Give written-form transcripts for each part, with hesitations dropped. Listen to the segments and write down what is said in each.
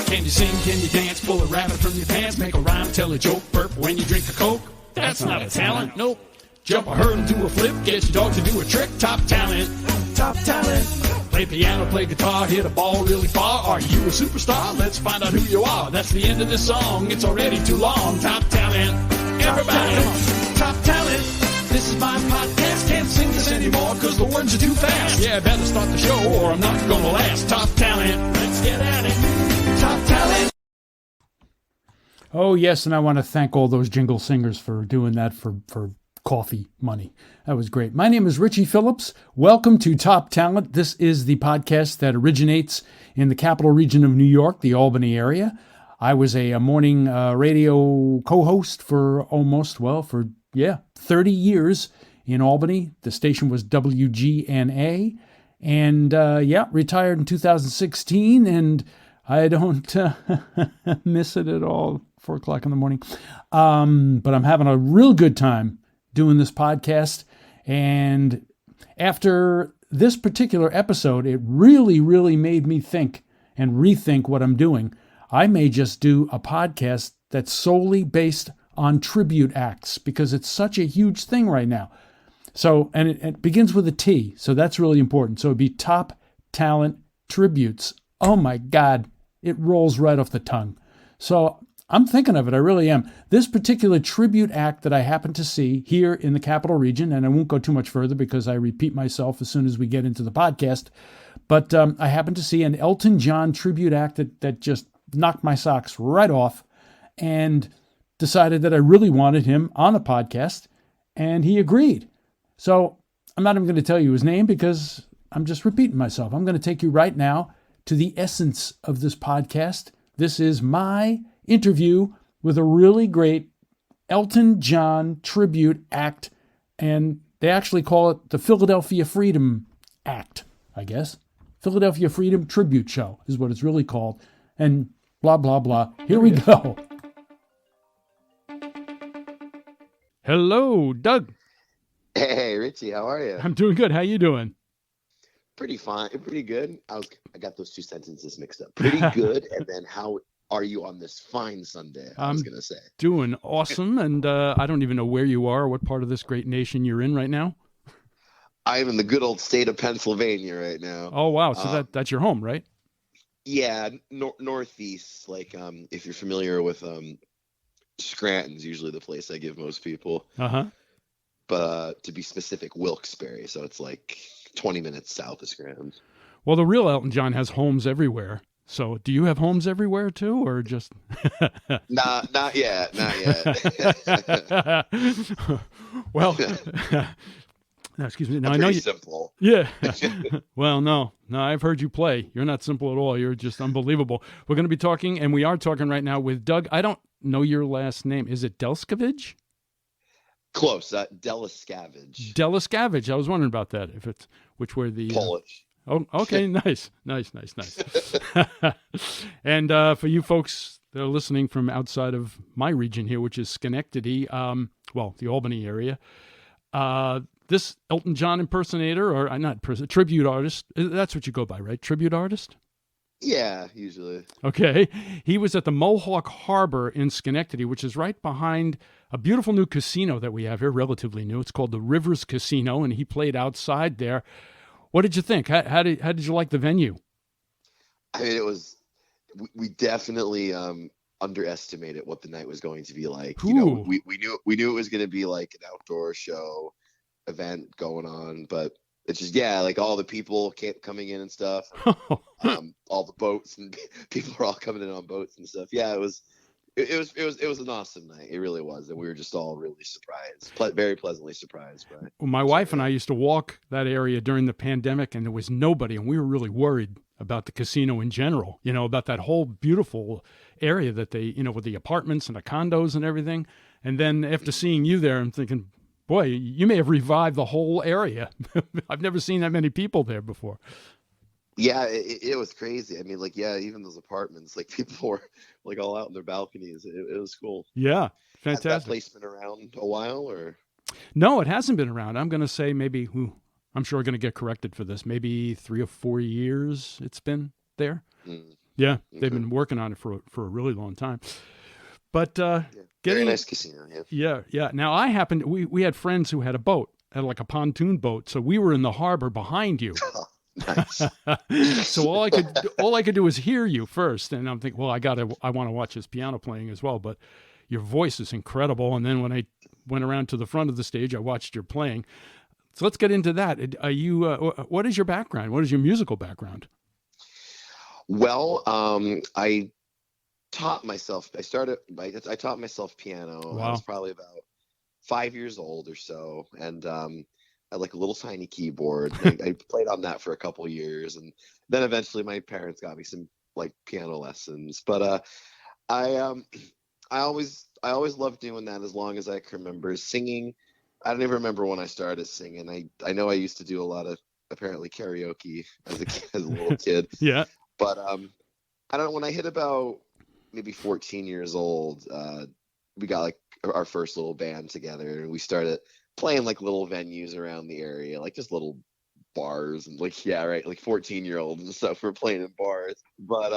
Can you sing, can you dance, pull a rabbit from your pants, make a rhyme, tell a joke, burp when you drink a Coke? That's not a talent, nope. Jump a hurdle, do a flip, get your dog to do a trick, top talent. Top talent. Play piano, play guitar, hit a ball really far. Are you a superstar? Let's find out who you are. That's the end of this song, it's already too long. Top talent. Everybody, come on. Top talent. This is my podcast, can't sing this anymore cause the words are too fast. Yeah, better start the show or I'm not gonna last. Top talent, let's get at it. Top talent. Oh yes, and I want to thank all those jingle singers for doing that for coffee money. That was great. My name is Richie Phillips. Welcome to Top Talent. This is the podcast that originates in the capital region of New York, the Albany area. I was a morning radio co-host for 30 years in Albany. The station was WGNA, and retired in 2016, and I don't miss it at all, 4 o'clock in the morning. But I'm having a real good time doing this podcast, and after this particular episode, it really, really made me think and rethink what I'm doing. I may just do a podcast that's solely based on tribute acts because it's such a huge thing right now. So, and it begins with a T, so that's really important. So it'd be Top Talent Tributes. Oh my God, it rolls right off the tongue. So I'm thinking of it, I really am. This particular tribute act that I happen to see here in the capital region, and I won't go too much further because I repeat myself as soon as we get into the podcast, but I happen to see an Elton John tribute act that just knocked my socks right off, and decided that I really wanted him on the podcast, and he agreed. So I'm not even going to tell you his name because I'm just repeating myself. I'm going to take you right now to the essence of this podcast. This is my interview with a really great Elton John tribute act, and they actually call it the Philadelphia Freedom Act, I guess. Philadelphia Freedom Tribute Show is what it's really called, and blah, blah, blah. Here we go. Hello, Doug. Hey, Richie, how are you? I'm doing good. How you doing? Pretty fine. Pretty good. I got those two sentences mixed up. Pretty good, and then how are you on this fine Sunday? I was going to say. Doing awesome, and I don't even know where you are or what part of this great nation you're in right now. I'm in the good old state of Pennsylvania right now. Oh, wow. So that's your home, right? Yeah, northeast. Like, if you're familiar with Scranton's usually the place I give most people. Uh-huh. But to be specific, Wilkes-Barre. So it's like 20 minutes south of Scranton. Well, the real Elton John has homes everywhere. So do you have homes everywhere too, or just? Not yet. Well, no, excuse me. No, I'm I know pretty simple. Yeah. Well, no, I've heard you play. You're not simple at all. You're just unbelievable. We're going to be talking, and we are talking right now with Doug. I don't know your last name. Is it Delescavage? Close. Delescavage. Delescavage. I was wondering about that. If it's which were the Polish. Oh, okay. Nice. And for you folks that are listening from outside of my region here, which is Schenectady, the Albany area, this Elton John impersonator, or tribute artist, that's what you go by, right? Tribute artist? Yeah, usually. Okay. He was at the Mohawk Harbor in Schenectady, which is right behind a beautiful new casino that we have here, relatively new. It's called the Rivers Casino, and he played outside there. What did you think? How did you like the venue? I mean, we definitely underestimated what the night was going to be like. Ooh. You know, we knew it was going to be like an outdoor show event going on, but it's just, like all the people coming in and stuff. All the boats and people are all coming in on boats and stuff. Yeah, it was an awesome night. It really was, and we were just all really surprised, very pleasantly surprised by it. Well, my wife and I used to walk that area during the pandemic, and there was nobody, and we were really worried about the casino in general. You know, about that whole beautiful area that they, with the apartments and the condos and everything. And then after seeing you there, I'm thinking, boy, you may have revived the whole area. I've never seen that many people there before. Yeah, it was crazy. I mean, even those apartments, people were all out in their balconies. It was cool. Yeah, fantastic. Has that place been around a while, or? No, it hasn't been around. I'm going to say maybe, I'm sure we're going to get corrected for this, maybe 3 or 4 years it's been there. Yeah, they've been working on it for a really long time. But Very getting nice casino. yeah. Now we had friends who had a boat, had like a pontoon boat, so we were in the harbor behind you. Nice. So all I could do was hear you first, and I'm thinking, well, I want to watch his piano playing as well. But your voice is incredible, and then when I went around to the front of the stage, I watched your playing. So let's get into that. Are you? What is your background? What is your musical background? Well, I taught myself. I taught myself piano. Wow. I was probably about 5 years old or so, and I had like a little tiny keyboard. I played on that for a couple years, and then eventually my parents got me some like piano lessons. But I always loved doing that as long as I can remember. Singing, I don't even remember when I started singing. I know I used to do a lot of apparently karaoke as a little kid. Yeah. But I don't know, when I hit about maybe 14 years old, we got like our first little band together, and we started playing like little venues around the area, like just little bars and like, yeah, right, like 14-year-olds and stuff were playing in bars. But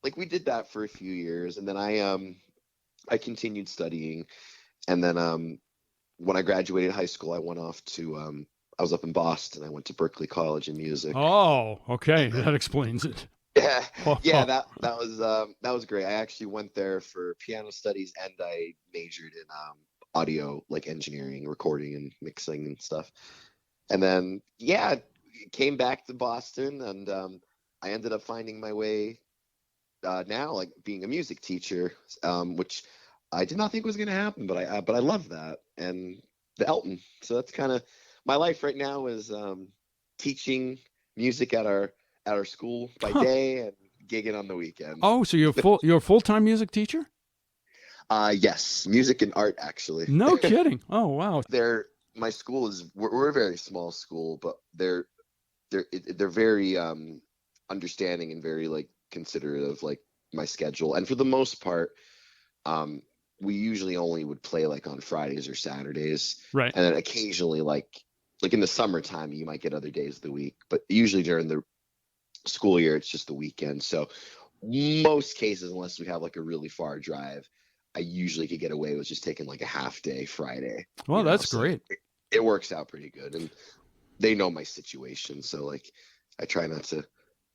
like we did that for a few years, and then I continued studying, and then when I graduated high school, I went off to I was up in Boston. I went to Berklee College in music. Oh, okay, that explains it. Yeah, yeah, that was great. I actually went there for piano studies, and I majored in audio, like engineering, recording, and mixing and stuff. And then, yeah, came back to Boston, and I ended up finding my way now, like being a music teacher, which I did not think was going to happen, but I love that, and the Elton. So that's kind of my life right now is teaching music at our school by day and gigging on the weekend. Oh, so you're a full-time music teacher? Yes, music and art, actually. No kidding. Oh, wow. My school we're a very small school, but they're very understanding and very like considerate of like my schedule. And for the most part, we usually only would play like on Fridays or Saturdays. Right. And then occasionally like in the summertime, you might get other days of the week, but usually during the school year, it's just the weekend. So most cases, unless we have like a really far drive, I usually could get away with just taking like a half day Friday. Well, that's great. It works out pretty good, and they know my situation. So like, I try not to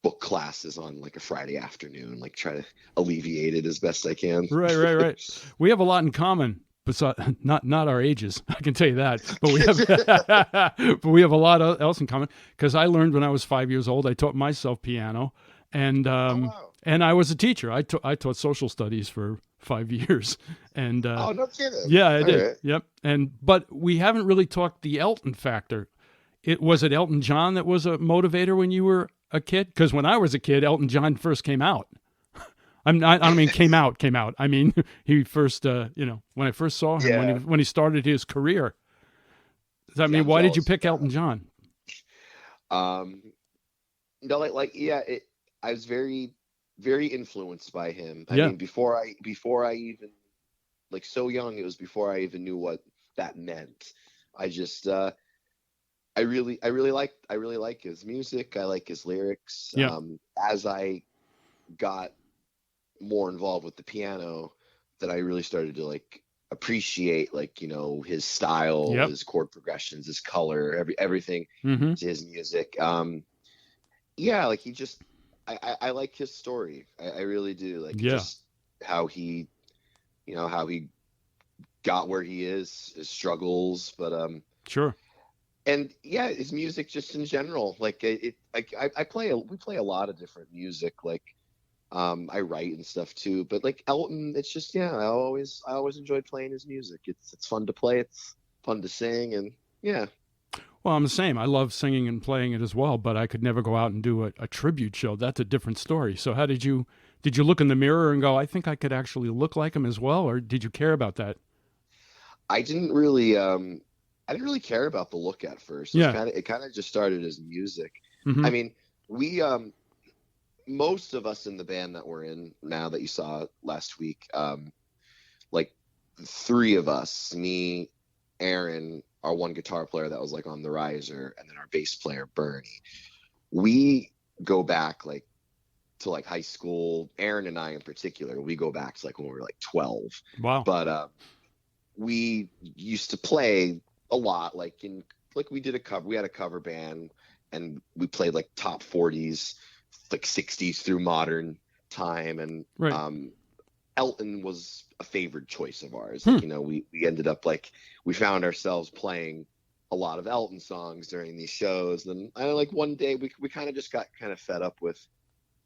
book classes on like a Friday afternoon, like try to alleviate it as best I can. Right. We have a lot in common. Besides, not our ages, I can tell you that. But we have a lot else in common, because I learned when I was 5 years old. I taught myself piano, and and I was a teacher. I taught social studies for 5 years, and oh, no kidding. Yeah, I did. Right. Yep. But we haven't really talked the Elton factor. Was it Elton John that was a motivator when you were a kid? Because when I was a kid, Elton John first came out. I don't mean came out. I mean, he first, when I first saw him, when he started his career. Does that mean, why did you pick Elton John? No, I was very, very influenced by him. I mean, before I even, like, so young, it was before I even knew what that meant. I just, I really like his music. I like his lyrics. Yeah. As I got more involved with the piano, that I really started to like appreciate, like, his style, his chord progressions, his color, everything to his music. Like he just, I like his story. I really do. Like just how he got where he is, his struggles, but sure. And his music just in general, like we play a lot of different music, like I write and stuff too, but like Elton, it's just I always enjoyed playing his music. It's fun to play, it's fun to sing, and Well, I'm the same. I love singing and playing it as well, but I could never go out and do a tribute show. That's a different story. So how did you look in the mirror and go, I think I could actually look like him as well, or did you care about that? I didn't really care about the look at first. It kind of just started as music. Mm-hmm. I mean, we most of us in the band that we're in now, that you saw last week, like 3 of us, me, Aaron, our one guitar player that was like on the riser, and then our bass player Bernie, we go back like to like high school. Aaron and I in particular, we go back to like when we were like 12. Wow. But we used to play a lot, like we did a cover. We had a cover band, and we played like top 40s, like 60s through modern time. And Right. Elton was a favored choice of ours. Like, we ended up like we found ourselves playing a lot of Elton songs during these shows. And I like one day we kind of just got kind of fed up with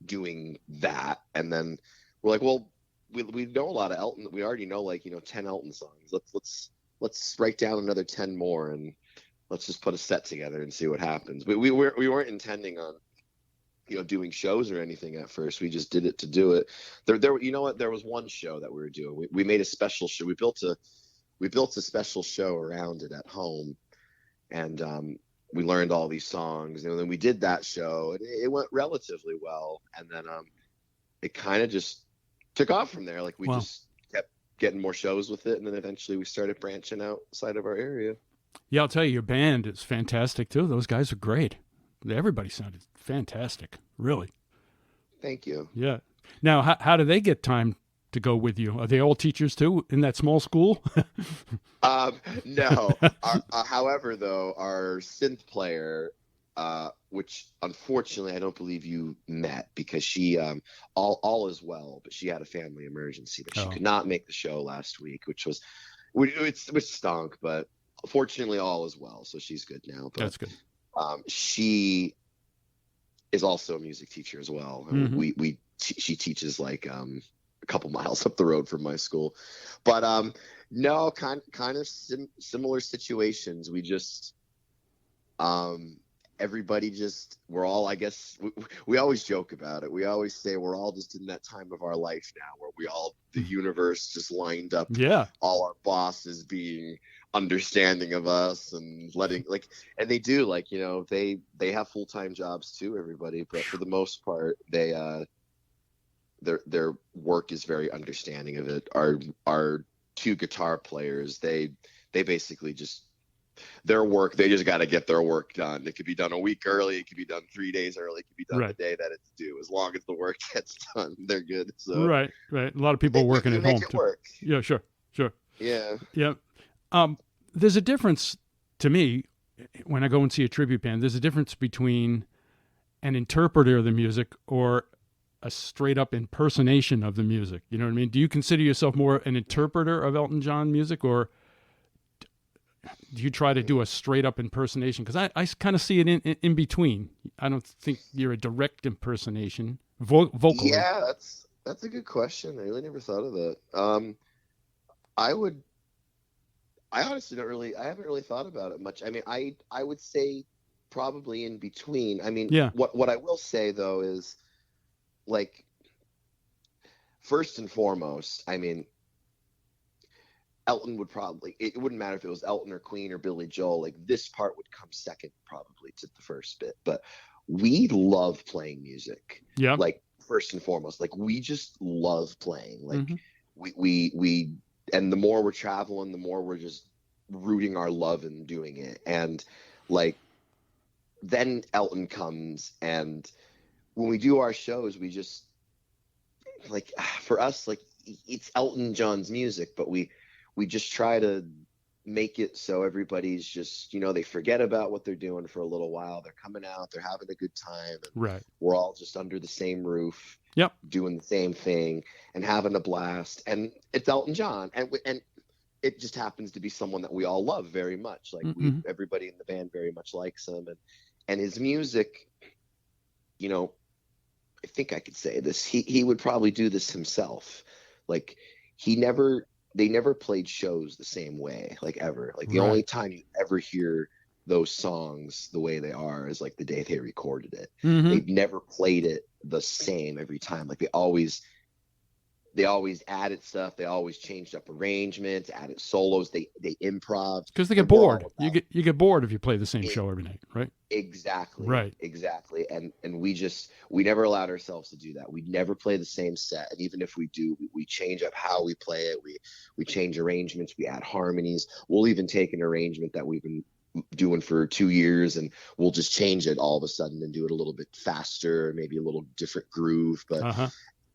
doing that, and then we're like, well, we know a lot of Elton. We already know like 10 Elton songs. Let's write down another 10 more, and let's just put a set together and see what happens. But we weren't intending on doing shows or anything at first. We just did it to do it. There there was one show that we were doing. We made a special show. We built a special show around it at home, and we learned all these songs, and then we did that show, and it went relatively well. And then it kind of just took off from there. Like we Wow. just kept getting more shows with it, and then eventually we started branching outside of our area. Yeah, I'll tell you, your band is fantastic too. Those guys are great. Everybody sounded fantastic, really. Thank you. Yeah. Now, how do they get time to go with you? Are they all teachers too in that small school? No. However, though, our synth player, which unfortunately I don't believe you met, because she all is well, but she had a family emergency that she could not make the show last week, which stunk, but fortunately all is well, so she's good now. But That's good. She is also a music teacher as well. Mm-hmm. She teaches like a couple miles up the road from my school. But no, kind of similar situations. We just everybody just, we're all, I guess we always joke about it. We always say we're all just in that time of our life now where the universe just lined up. Yeah. All our bosses being understanding of us and and they do, like, they have full-time jobs too, everybody, but for the most part they their work is very understanding of it. Our two guitar players, they basically just, their work, they just got to get their work done. It could be done a week early, it could be done 3 days early, it could be done Right. the day that it's due. As long as the work gets done, they're good. So Right. A lot of people are working at home too. Work. Yeah, sure. Yeah. There's a difference to me when I go and see a tribute band. There's a difference between an interpreter of the music or a straight up impersonation of the music. You know what I mean? Do you consider yourself more an interpreter of Elton John music, or do you try to do a straight up impersonation? Because I kind of see it in between. I don't think you're a direct impersonation vocally. Yeah, that's a good question. I really never thought of that. I honestly I haven't really thought about it much. I mean, I would say probably in between. I mean, yeah. What I will say though is, like, first and foremost, I mean, Elton would probably, it wouldn't matter if it was Elton or Queen or Billy Joel, like this part would come second probably to the first bit. But we love playing music. Yeah. Like, first and foremost, like, we just love playing. Like, Mm-hmm. we and the more we're traveling, the more we're just rooting our love in doing it. And like, then Elton comes, and when we do our shows, we just, like, for us, like, it's Elton John's music, but we just try to make it so everybody's just, they forget about what they're doing for a little while. They're coming out, they're having a good time. And right. We're all just under the same roof. Yep. Doing the same thing and having a blast. And it's Elton John. And it just happens to be someone that we all love very much. Like, everybody in the band very much likes him. And his music, I think I could say this, he would probably do this himself. Like, they never played shows the same way, like, ever. Like, the only time you ever hear those songs the way they are is like the day they recorded it. Mm-hmm. They've never played it the same every time. Like, they always added stuff. They always changed up arrangements, added solos. They improv, because they get bored. You get bored if you play the same show every night, right? Exactly. Right. Exactly. And we never allowed ourselves to do that. We never play the same set. And even if we do, we change up how we play it. We change arrangements. We add harmonies. We'll even take an arrangement that we've been doing for 2 years, and we'll just change it all of a sudden and do it a little bit faster, maybe a little different groove. But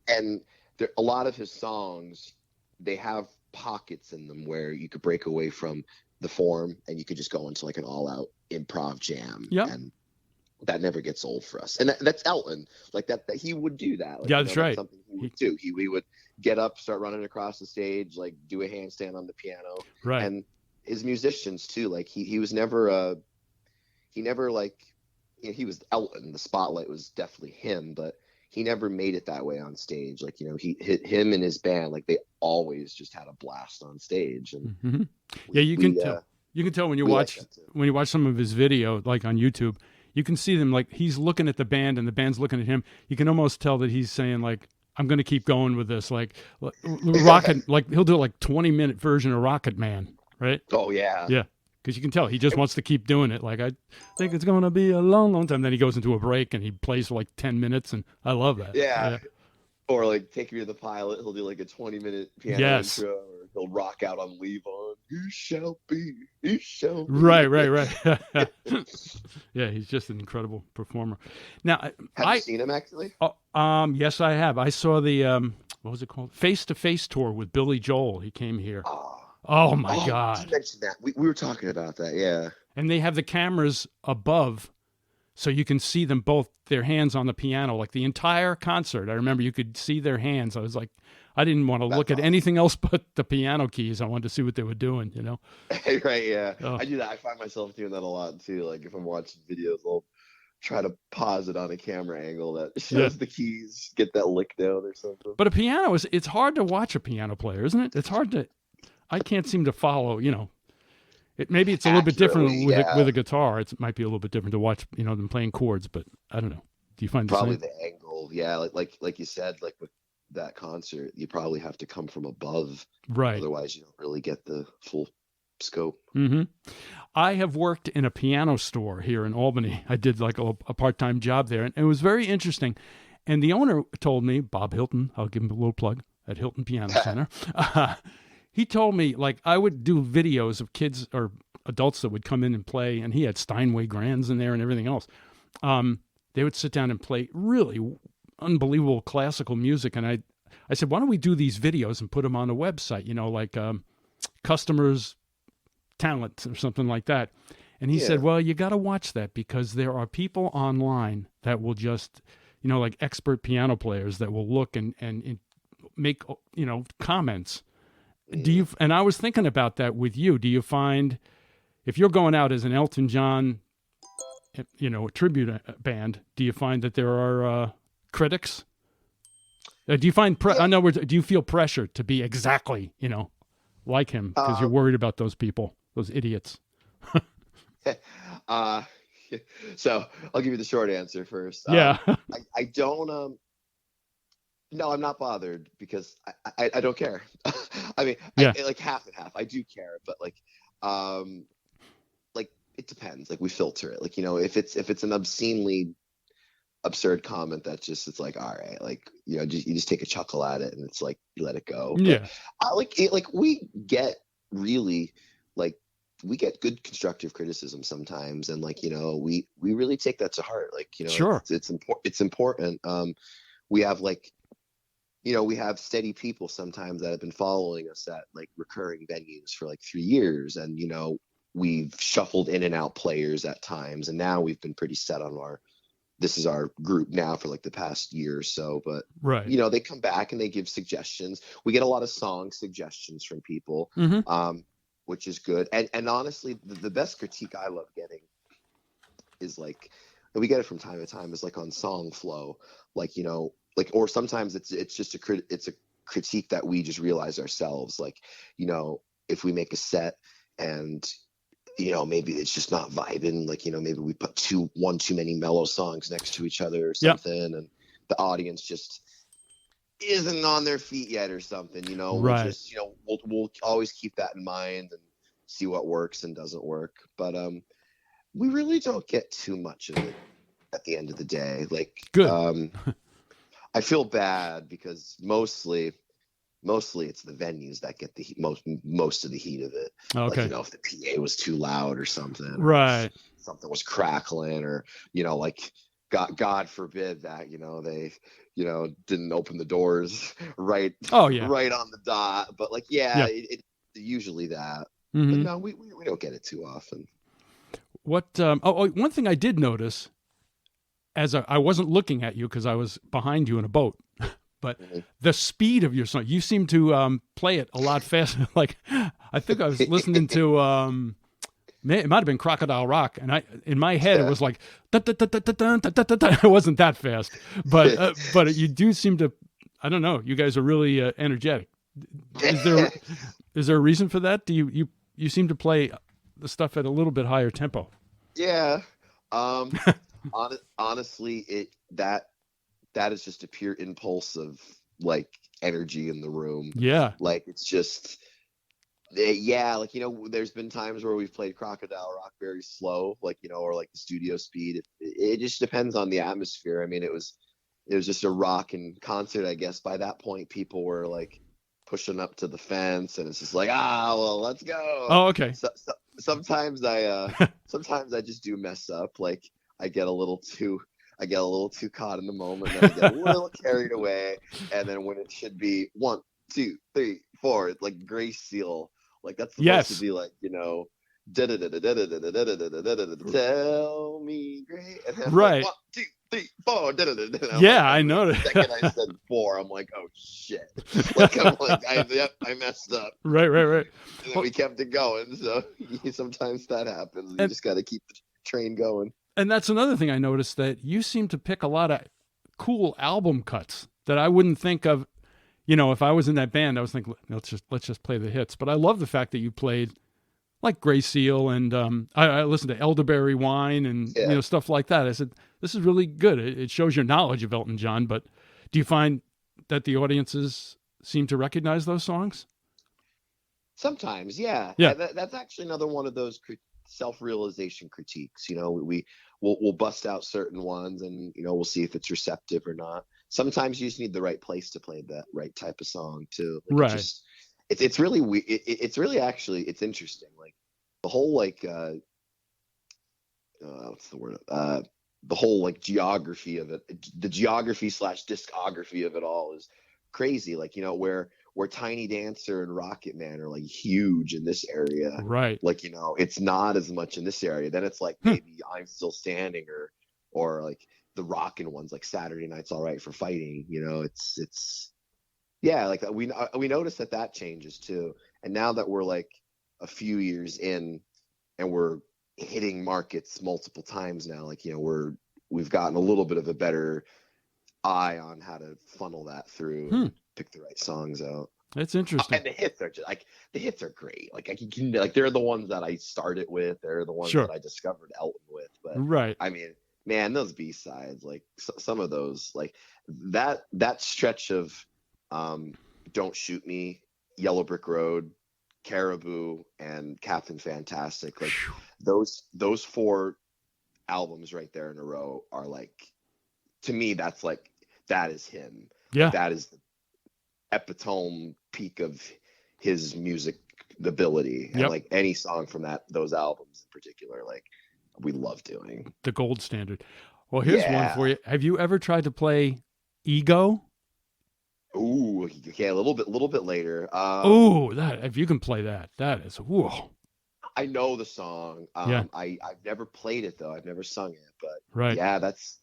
and there, a lot of his songs, they have pockets in them where you could break away from the form and you could just go into like an all-out improv jam. Yep. And that never gets old for us. And that's Elton, like that he would do that. Like, yeah, that's right. Something he would do. He would get up, start running across the stage, like do a handstand on the piano. Right. And his musicians too, like he was never he never like, you know, he was Elton, the spotlight was definitely him, but he never made it that way on stage. Like, you know, he hit him and his band, like they always just had a blast on stage. And yeah, you can tell. You can tell when you watch some of his video, like on YouTube. You can see them, like he's looking at the band and the band's looking at him. You can almost tell that he's saying like, I'm going to keep going with this. Like Rocket, like he'll do like 20-minute version of Rocket Man, right? Oh yeah. Yeah. Because you can tell he just wants to keep doing it. Like, I think it's going to be a long, long time. Then he goes into a break and he plays for like 10 minutes. And I love that. Yeah. Or like Take Me to the Pilot. He'll do like a 20-minute piano intro, or he'll rock out on Leave On. You shall be. Right. Yeah, he's just an incredible performer. Now, have you seen him actually? Yes, I have. I saw the what was it called? Face to Face tour with Billy Joel. He came here. Oh my God! You mentioned that. We were talking about that. Yeah. And they have the cameras above, so you can see them both, their hands on the piano, like the entire concert. I remember you could see their hands. I was like, I didn't want to look at anything else but the piano keys. I wanted to see what they were doing, you know? Right, yeah. I do that. I find myself doing that a lot too. Like if I'm watching videos, I'll try to pause it on a camera angle that shows the keys, get that lick down or something. But a piano it's hard to watch a piano player, isn't it? It's hard to, I can't seem to follow, you know. Maybe it's a little bit different with a guitar. It might be a little bit different to watch, you know, than playing chords, but I don't know. Do you find probably the angle? Yeah, like you said, like with that concert, you probably have to come from above, right? Otherwise, you don't really get the full scope. I have worked in a piano store here in Albany. I did like a part-time job there, and it was very interesting. And the owner told me, Bob Hilton, I'll give him a little plug at Hilton Piano Center. He told me, like, I would do videos of kids or adults that would come in and play, and he had Steinway grands in there and everything else. They would sit down and play really unbelievable classical music, and I said, why don't we do these videos and put them on the website, you know, like customers' talent or something like that. And he said, well, you got to watch that because there are people online that will just, you know, like expert piano players that will look and make, you know, comments. Do you? And I was thinking about that with you. Do you find if you're going out as an Elton John, you know, a tribute band, do you find that there are critics? Do you find? In other words, do you feel pressure to be exactly, you know, like him because you're worried about those people, those idiots? So I'll give you the short answer first. Yeah. I don't. No, I'm not bothered because I don't care. I mean, like half and half. I do care, but like it depends. Like we filter it. Like, you know, if it's an obscenely absurd comment, it's like, all right, like, you know, you just take a chuckle at it and it's like you let it go. Yeah. But I like it. Like we get really we get good constructive criticism sometimes, and like, you know, we really take that to heart. Like, you know, sure, it's important. We have like, you know, we have steady people sometimes that have been following us at like recurring venues for like 3 years. And, you know, we've shuffled in and out players at times. And now we've been pretty set on this is our group now for like the past year or so. But, you know, they come back and they give suggestions. We get a lot of song suggestions from people, which is good. And honestly, the best critique I love getting is like, and we get it from time to time, is like on song flow, like, you know, like, or sometimes it's just a critique that we just realize ourselves. Like, you know, if we make a set and, you know, maybe it's just not vibing, like, you know, maybe we put one too many mellow songs next to each other or something, and the audience just isn't on their feet yet or something, you know, we'll just, you know, we'll always keep that in mind and see what works and doesn't work. But we really don't get too much of it at the end of the day. Like, good. I feel bad because mostly mostly it's the venues that get the most of the heat of it. Okay. Like, if the PA was too loud or something, right. something was crackling, or like God forbid that they didn't open the doors right Oh yeah. right on the dot. But like it's usually that. Mm-hmm. But no, we don't get it too often. What? One thing I did notice, as I wasn't looking at you because I was behind you in a boat, but the speed of your song, you seem to play it a lot faster. Like, I think I was listening to it might have been Crocodile Rock, and in my head it was like it wasn't that fast, but you do seem to. I don't know. You guys are really energetic. Is there a reason for that? Do you seem to play the stuff at a little bit higher tempo? Yeah. Honestly, that is just a pure impulse of like energy in the room. Yeah. Like, it's just, like, there's been times where we've played Crocodile Rock very slow, like, or like the studio speed. It just depends on the atmosphere. I mean, it was just a rockin' concert, I guess. By that point, people were like pushing up to the fence, and it's just like, well, let's go. Oh, okay. Sometimes I just do mess up. Like, I get a little too caught in the moment, and I get a little carried away, and then when it should be 1, 2, 3, 4, it's like Grace Seal, like that's supposed to be like, tell me great, and right. Like, 1, 2, 3, 4. Yeah, I noticed. The second I said 4, I'm like, oh shit! Like, I messed up. Right. And then we kept it going. So sometimes that happens. You just got to keep the train going. And that's another thing I noticed, that you seem to pick a lot of cool album cuts that I wouldn't think of. If I was in that band, I was thinking, let's just play the hits. But I love the fact that you played like Grey Seal, and I listened to Elderberry Wine and stuff like that. I said, this is really good. It shows your knowledge of Elton John. But do you find that the audiences seem to recognize those songs? Sometimes, yeah. That's actually another one of those self-realization critiques. We'll bust out certain ones, and we'll see if it's receptive or not. Sometimes you just need the right place to play that right type of song too. Like, right. It's really it's really actually, it's interesting. Like, the whole like what's the word? The whole like geography of it, the geography / discography of it all is crazy. Like, where Tiny Dancer and Rocket Man are like huge in this area, right? Like, it's not as much in this area. Then it's like maybe I'm Still Standing, or like the rockin' ones like Saturday Night's All Right for Fighting. It's like we noticed that changes too. And now that we're like a few years in and we're hitting markets multiple times now, like, we've gotten a little bit of a better eye on how to funnel that through and pick the right songs out. That's interesting. And the hits are just like, the hits are great. Like, they're the ones that I started with. They're the ones that I discovered Elton with. But right. I mean, man, those B-sides, like some of those, like that stretch of Don't Shoot Me, Yellow Brick Road, Caribou, and Captain Fantastic, like those 4 albums right there in a row are like, to me, that is him. Yeah. That is the epitome peak of his music ability. And like any song from those albums in particular, like, we love doing. The gold standard. Well, here's one for you. Have you ever tried to play Ego? Ooh, okay, a little bit later. That, if you can play that is whoa. I know the song. I've never played it though. I've never sung it, but yeah, that's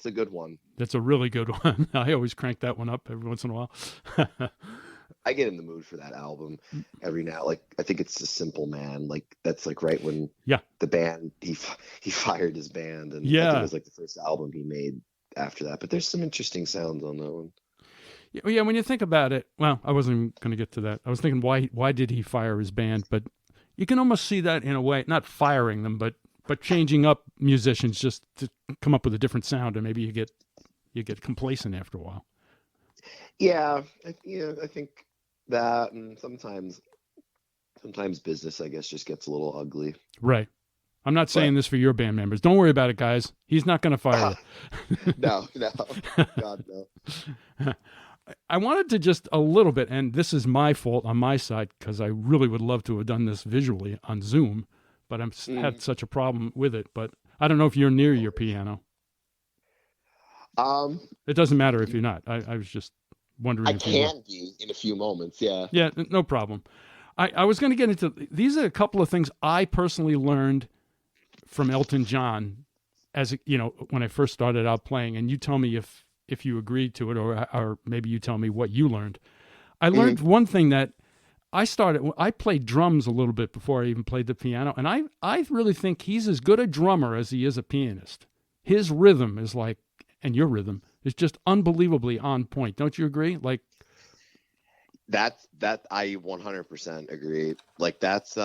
a good one. That's a really good one. I always crank that one up every once in a while. I get in the mood for that album every now. Like, I think it's A Simple Man. Like, that's like right when the band he fired his band, and I think it was like the first album he made after that. But there's some interesting sounds on that one. Yeah, when you think about it, well, I wasn't even going to get to that. I was thinking, why did he fire his band? But you can almost see that in a way, not firing them, but changing up musicians just to come up with a different sound, and maybe you get complacent after a while. Yeah, I think that, and sometimes business, I guess, just gets a little ugly. Right. I'm not saying this for your band members. Don't worry about it, guys. He's not going to fire you. No. God, no. I wanted to just a little bit, and this is my fault on my side because I really would love to have done this visually on Zoom, but I've had such a problem with it. But I don't know if you're near your piano. It doesn't matter if you're not. I was just wondering. I if you can be in a few moments. Yeah. Yeah, no problem. I was going to get into these are a couple of things I personally learned from Elton John as when I first started out playing, and you tell me if you agreed to it or maybe you tell me what you learned. I learned one thing that I played drums a little bit before I even played the piano, and I really think he's as good a drummer as he is a pianist. His rhythm is like, and your rhythm is just unbelievably on point. Don't you agree? Like that I 100% agree. Like that's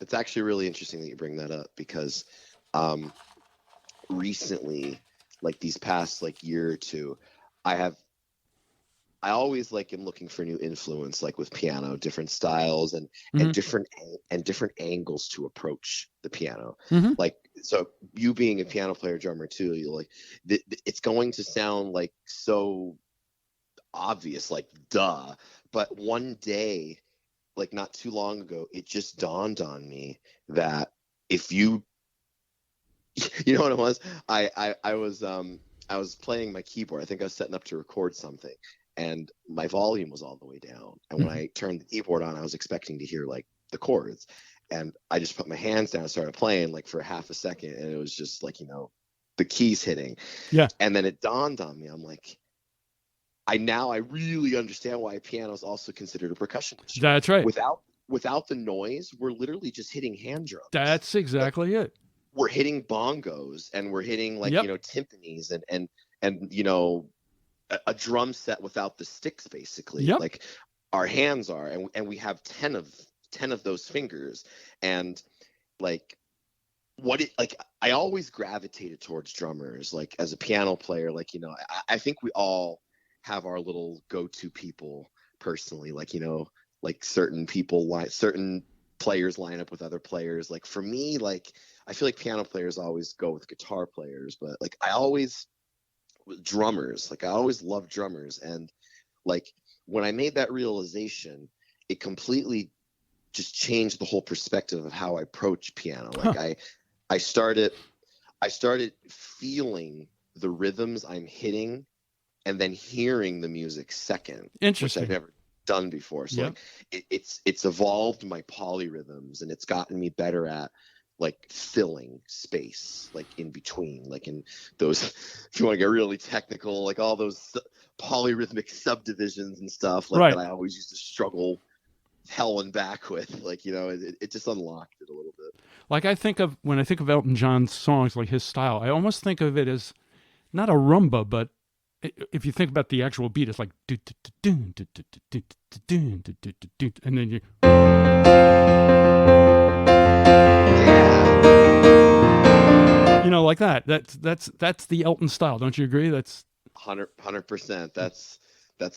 it's actually really interesting that you bring that up because recently, like these past like year or two, I always like am looking for new influence, like with piano, different styles and different angles to approach the piano. Like, so you being a piano player, drummer too, you like it's going to sound like so obvious, like duh. But one day, like not too long ago, it just dawned on me that if you know what it was? I was playing my keyboard. I think I was setting up to record something, and my volume was all the way down. And when I turned the keyboard on, I was expecting to hear like the chords, and I just put my hands down and started playing like for half a second, and it was just like the keys hitting. Yeah. And then it dawned on me. I'm like, I really understand why piano is also considered a percussion instrument. That's right. Without the noise, we're literally just hitting hand drums. That's exactly it. We're hitting bongos and we're hitting like timpanis and a drum set without the sticks basically. Like our hands are, and we have 10 of those fingers. And like I always gravitated towards drummers, like as a piano player, like I think we all have our little go-to people personally, like like certain players line up with other players. Like for me, like I feel like piano players always go with guitar players, but like drummers, like I always loved drummers. And like when I made that realization, it completely just changed the whole perspective of how I approach piano. Like I started feeling the rhythms I'm hitting and then hearing the music second, which I've never done before. So like it's evolved my polyrhythms, and it's gotten me better at like filling space, like in between, like in those, if you want to get really technical, like all those polyrhythmic subdivisions and stuff like that I always used to struggle hell and back with, like it just unlocked it a little bit. Like when I think of Elton John's songs, like his style, I almost think of it as not a rumba, but if you think about the actual beat, it's like and then you like that. That's the Elton style, don't you agree? That's 100%. That's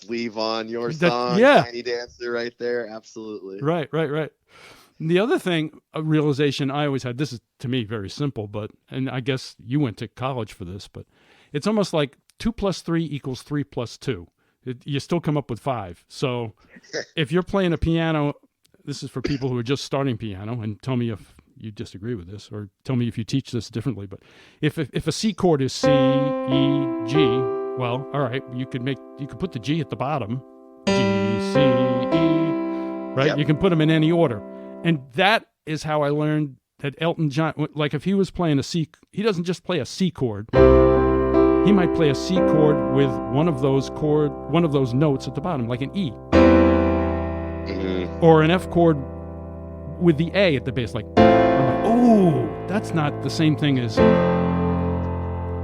Leave On Your Song, Tiny Dancer right there. Absolutely. Right. The other thing, a realization I always had, this is to me very simple, and I guess you went to college for this, but it's almost like 2 + 3 = 3 + 2. You still come up with 5. So if you're playing a piano, this is for people who are just starting piano, and tell me if you disagree with this, or tell me if you teach this differently. But if a C chord is C, E, G, well, all right, you could put the G at the bottom, G, C, E, right? Yep. You can put them in any order. And that is how I learned that Elton John, like if he was playing a C, he doesn't just play a C chord. He might play a C chord with one of those notes at the bottom, like an E. Or an F chord with the A at the base, like, oh, that's not the same thing as.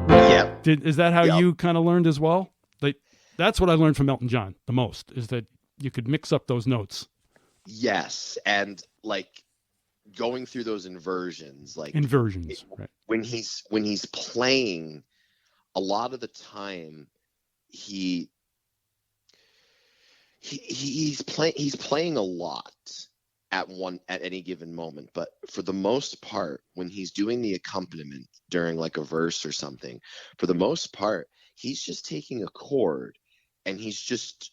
Yeah. Is that how you kind of learned as well? Like, that's what I learned from Elton John the most, is that you could mix up those notes. Yes, and like going through those inversions, right? When he's playing, a lot of the time he's playing a lot at any given moment, but for the most part, when he's doing the accompaniment during like a verse or something, for the most part, he's just taking a chord and he's just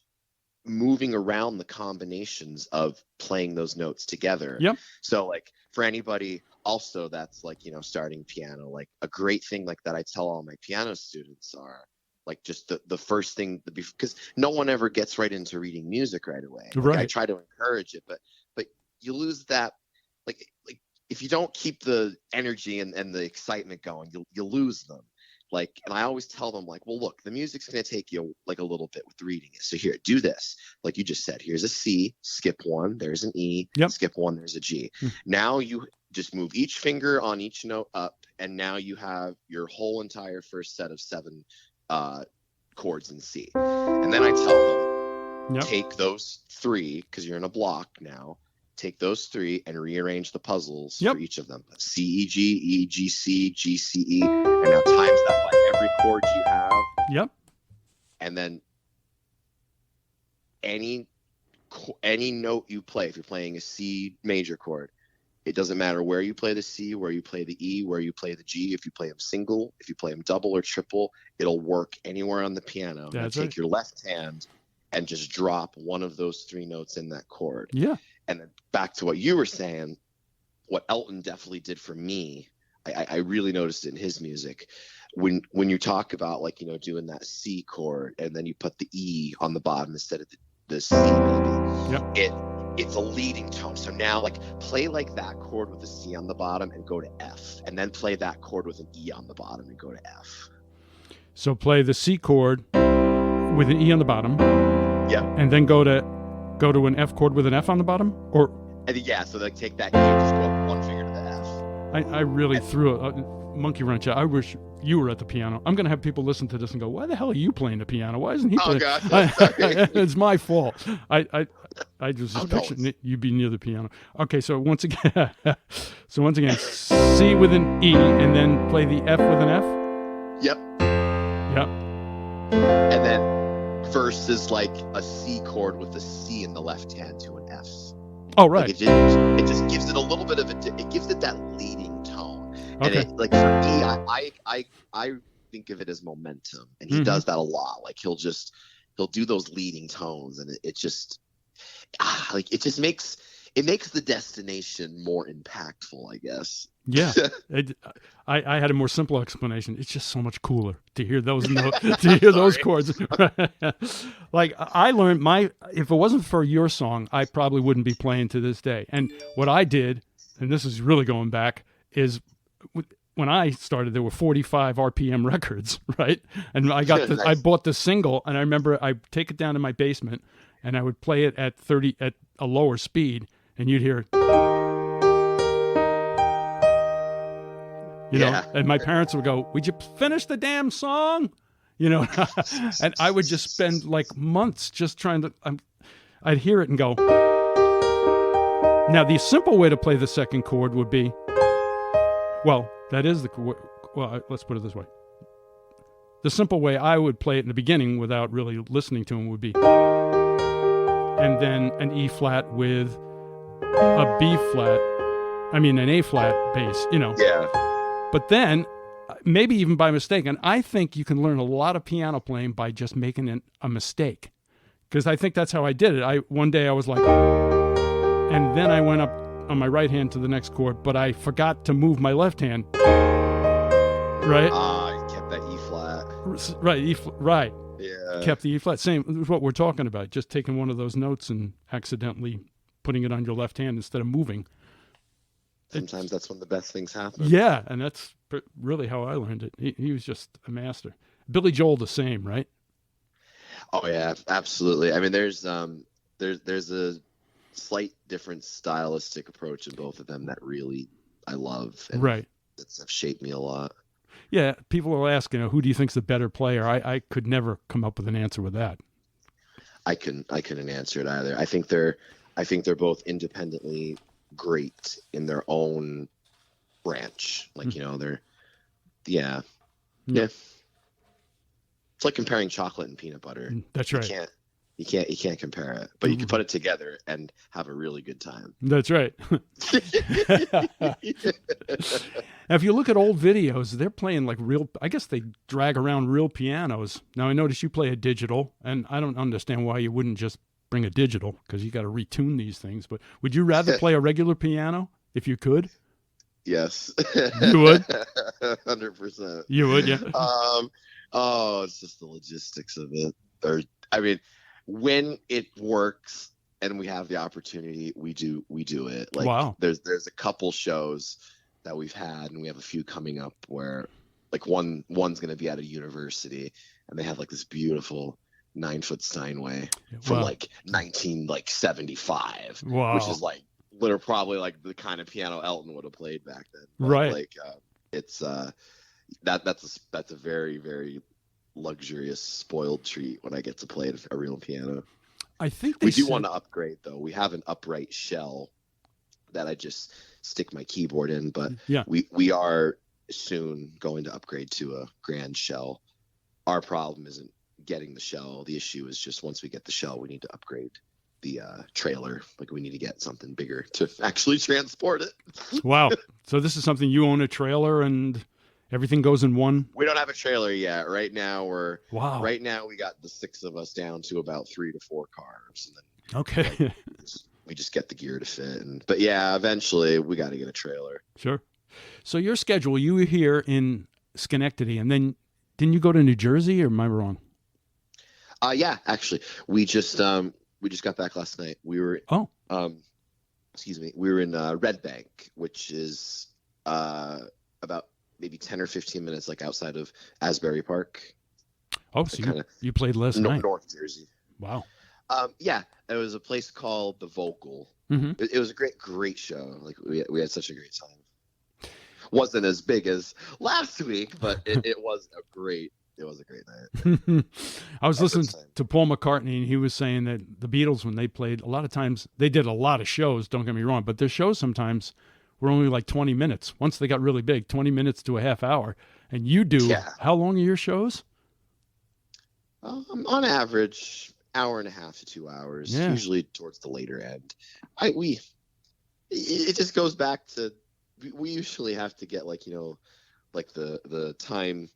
moving around the combinations of playing those notes together. Yep. So like for anybody also that's like, starting piano, like a great thing like that I tell all my piano students are like just the first thing, because no one ever gets right into reading music right away. Like, right. I try to encourage it, but you lose that, like if you don't keep the energy and the excitement going, you'll lose them. Like, and I always tell them, like, well, look, the music's going to take you like a little bit with reading it. So here, do this. Like you just said, here's a C, skip one, there's an E, yep. skip one, there's a G. Now you just move each finger on each note up, and now you have your whole entire first set of 7 chords in C. And then I tell them, yep. take those 3, because you're in a block now, take those 3 and rearrange the puzzles yep. for each of them. C, E, G, E, G, C, G, C, E. And now times that by every chord you have. Yep. And then any note you play, if you're playing a C major chord, it doesn't matter where you play the C, where you play the E, where you play the G. If you play them single, if you play them double or triple, it'll work anywhere on the piano. That's take right. your left hand and just drop one of those 3 notes in that chord. Yeah. And then back to what you were saying, what Elton definitely did for me, I really noticed it in his music. When you talk about like, doing that C chord and then you put the E on the bottom instead of the C maybe, yep. It's a leading tone. So now like play like that chord with a C on the bottom and go to F, and then play that chord with an E on the bottom and go to F. So play the C chord with an E on the bottom. Yeah. And then go to an F chord with an F on the bottom? So like take that E and just go up one finger to the F. I really threw a monkey wrench out. I wish you were at the piano. I'm going to have people listen to this and go, why the hell are you playing the piano? Why isn't he playing? Oh, gosh. Sorry. It's my fault. I just pictured you be near the piano. Okay, so once again, C with an E and then play the F with an F? Yep. Yep. And then verse is like a C chord with a C in the left hand to an F. Oh, right. Like it just gives it a little bit of it gives it that leading tone. And okay. it, like for me, I think of it as momentum, and he does that a lot. Like he'll do those leading tones, and it just makes the destination more impactful, I guess. Yeah, I had a more simple explanation. It's just so much cooler to hear those notes, to hear those chords. Like I learned if it wasn't for your song, I probably wouldn't be playing to this day. And what I did, and this is really going back, is when I started, there were 45 RPM records, right? And I got Nice. I bought the single, and I remember I'd take it down to my basement, and I would play it at 30 at a lower speed, and you'd hear. You know, and my parents would go, "Would you finish the damn song?" And I would just spend like months just trying to. I'd hear it and go. Now, the simple way to play the second chord would be, let's put it this way. The simple way I would play it in the beginning without really listening to him would be, and then an E flat with a B flat. An A flat bass. Yeah. But then, maybe even by mistake, and I think you can learn a lot of piano playing by just making a mistake. Because I think that's how I did it. One day I was like, and then I went up on my right hand to the next chord, but I forgot to move my left hand. Right? You kept that E flat. Right, right. Yeah. Kept the E flat. Same is what we're talking about. Just taking one of those notes and accidentally putting it on your left hand instead of moving. Sometimes that's when the best things happen. Yeah, and that's really how I learned it. He was just a master. Billy Joel, the same, right? Oh yeah, absolutely. There's a slight different stylistic approach in both of them that really I love. And right. That's shaped me a lot. Yeah, people will ask, who do you think's the better player? I could never come up with an answer with that. I couldn't answer it either. I think they're both independently great in their own branch. Like, they're yeah. It's like comparing chocolate and peanut butter. That's right. You can't compare it, but you can put it together and have a really good time. That's right. Now, if you look at old videos, they're playing like real, I guess they drag around real pianos. Now, I notice you play a digital, and I don't understand why you wouldn't just bring a digital, because you got to retune these things. But would you rather play a regular piano if you could? Yes. You would? 100%. You would, yeah. Oh, it's just the logistics of it. Or, I mean, when it works and we have the opportunity, we do it. Like, wow. There's a couple shows that we've had, and we have a few coming up where, like, one's going to be at a university, and they have like this beautiful 9-foot Steinway from wow. like 1975, wow. which is like literally probably like the kind of piano Elton would have played back then. But right. Like, it's that's a very, very luxurious, spoiled treat when I get to play a real piano. I think we do want to upgrade, though. We have an upright shell that I just stick my keyboard in, but yeah. we are soon going to upgrade to a grand shell. Our problem isn't getting the shell. The issue is just once we get the shell, we need to upgrade the trailer. Like, we need to get something bigger to actually transport it. Wow. So this is something, you own a trailer and everything goes in one? We don't have a trailer yet. Right now Right now we got the 6 of us down to about 3 to 4 cars, and then okay. we just get the gear to fit. But yeah, eventually we got to get a trailer. Sure. So your schedule, you were here in Schenectady, and then didn't you go to New Jersey, or am I wrong? Yeah, actually, we just got back last night. We were we were in Red Bank, which is about maybe 10 or 15 minutes like outside of Asbury Park. Oh, so you played last night? North Jersey. Wow. Yeah, it was a place called The Vocal. Mm-hmm. It was a great show. Like, we had such a great time. Wasn't as big as last week, but it was a great night. I was listening to Paul McCartney, and he was saying that the Beatles, when they played, a lot of times they did a lot of shows, don't get me wrong, but their shows sometimes were only like 20 minutes. Once they got really big, 20 minutes to a half hour. And you do, how long are your shows? On average, hour and a half to 2 hours, usually towards the later end. It just goes back to, we usually have to get like the time,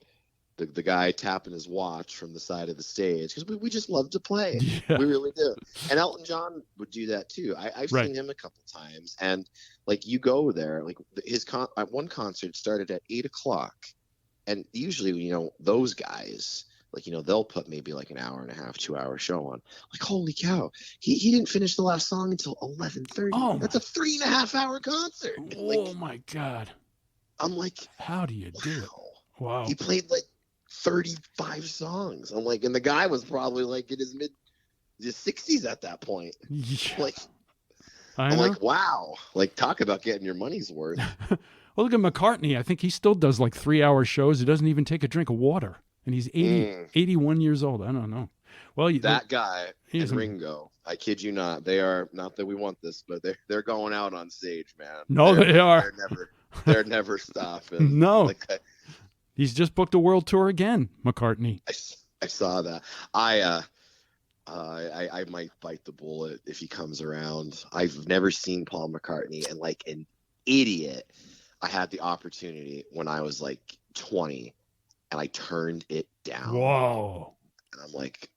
the guy tapping his watch from the side of the stage, because we just love to play. Yeah. We really do. And Elton John would do that too. I've seen him a couple times, and like, you go there, like his one concert started at 8:00, and usually those guys, like, they'll put maybe like an hour and a half, 2 hour show on. Like, holy cow, he didn't finish the last song until 11:30. Oh, that's a 3.5 hour concert. Oh my God. I'm like, how do you do it? Wow. He played like 35 songs. I'm like, and the guy was probably like in his his 60s at that point. Yeah. Like, I'm like, wow. Like, talk about getting your money's worth. Well, look at McCartney. I think he still does like 3 hour shows. He doesn't even take a drink of water. And he's 81 years old. I don't know. Well, that guy and Ringo, I kid you not, they are, not that we want this, but they're going out on stage, man. No, they are. They're never stopping. No. He's just booked a world tour again, McCartney. I saw that. I might bite the bullet if he comes around. I've never seen Paul McCartney, and like an idiot, I had the opportunity when I was like 20, and I turned it down. Whoa! And I'm like,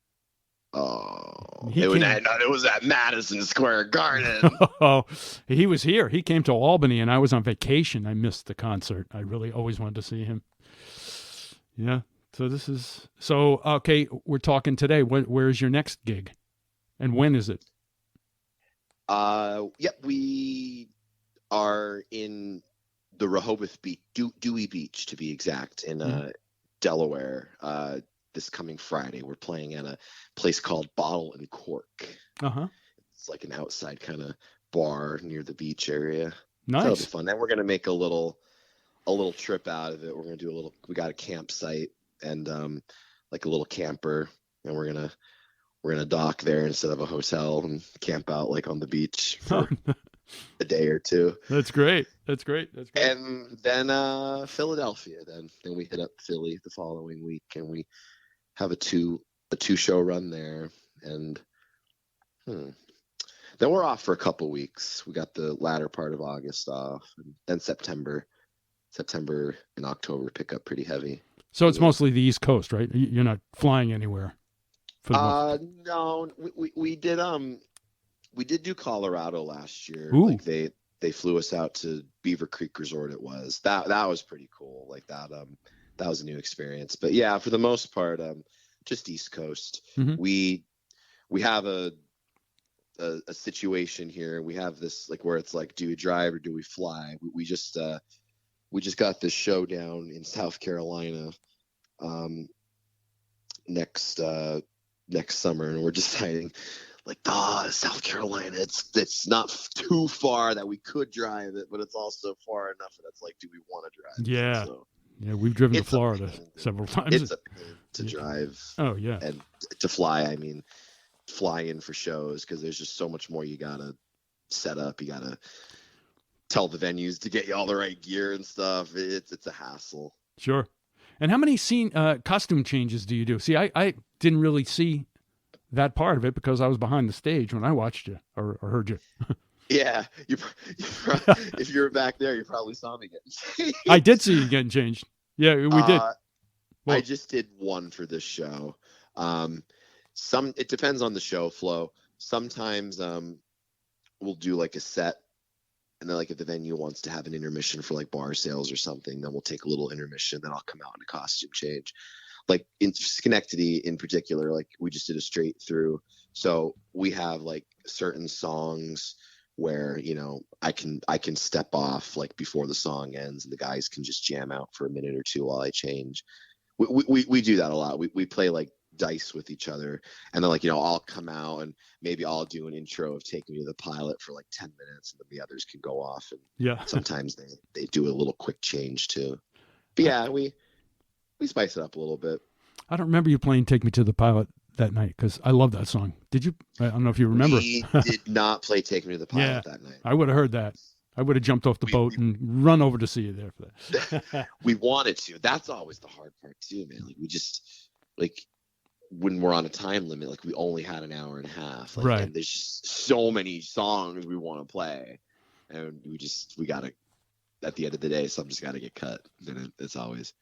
it was at Madison Square Garden. Oh, he was here. He came to Albany, and I was on vacation. I missed the concert. I really always wanted to see him. Yeah. So okay. We're talking today. Where's your next gig, and when is it? We are in the Rehoboth Beach, Dewey Beach to be exact, in Delaware. This coming Friday, we're playing at a place called Bottle and Cork. It's like an outside kind of bar near the beach area. Nice. So it'll be fun. Then we're gonna make a little trip out of it. We're gonna do we got a campsite and like a little camper, and we're gonna dock there instead of a hotel and camp out like on the beach for a day or two. That's great. And then Philadelphia. Then we hit up Philly the following week, and we have a two show run there. And Hmm. Then we're off for a couple weeks. We got the latter part of August off, and then September and October pick up pretty heavy. So it's mostly the East Coast, right? You're not flying anywhere. For the most... No, we did do Colorado last year. Ooh. Like they flew us out to Beaver Creek Resort. It was that was pretty cool. Like that was a new experience. But yeah, for the most part, just East Coast. Mm-hmm. We have a situation here. We have this like where it's like, do we drive or do we fly? We just got this show down in South Carolina next summer, and we're deciding like, South Carolina, it's not too far that we could drive it, but it's also far enough that it's like, do we want to drive yeah it? So, yeah, we've driven to Florida several times. It's a pain to drive. Oh yeah. And to fly, I mean, fly in for shows, because there's just so much more you gotta set up. You gotta tell the venues to get you all the right gear and stuff. It's a hassle. Sure. And how many costume changes do you do? See, I didn't really see that part of it because I was behind the stage when I watched you or heard you. Yeah, if you were back there, you probably saw me getting changed. I did see you getting changed. Yeah, we did. Well, I just did one for this show. It depends on the show flow. Sometimes we'll do like a set, and then like if the venue wants to have an intermission for like bar sales or something, then we'll take a little intermission. Then I'll come out in a costume change. Like in Schenectady in particular, like we just did a straight through. So we have like certain songs where, you know, I can step off like before the song ends, and the guys can just jam out for a minute or two while I change. We do that a lot. We play like dice with each other, and then like, you know, I'll come out and maybe I'll do an intro of Take Me to the Pilot for like 10 minutes, and then the others can go off. And yeah, sometimes they do a little quick change too. But yeah, we spice it up a little bit. I don't remember you playing Take Me to the Pilot that night because I love that song. Did you? I don't know if you remember. We did not play Take Me to the Pilot that night. I would have heard that. I would have jumped off the boat and run over to see you there for that. We wanted to. That's always the hard part too, man. Like we just like when we're on a time limit, like we only had an hour and a half. Like, right. And there's just so many songs we want to play, and we gotta. At the end of the day, some just gotta get cut. And it's always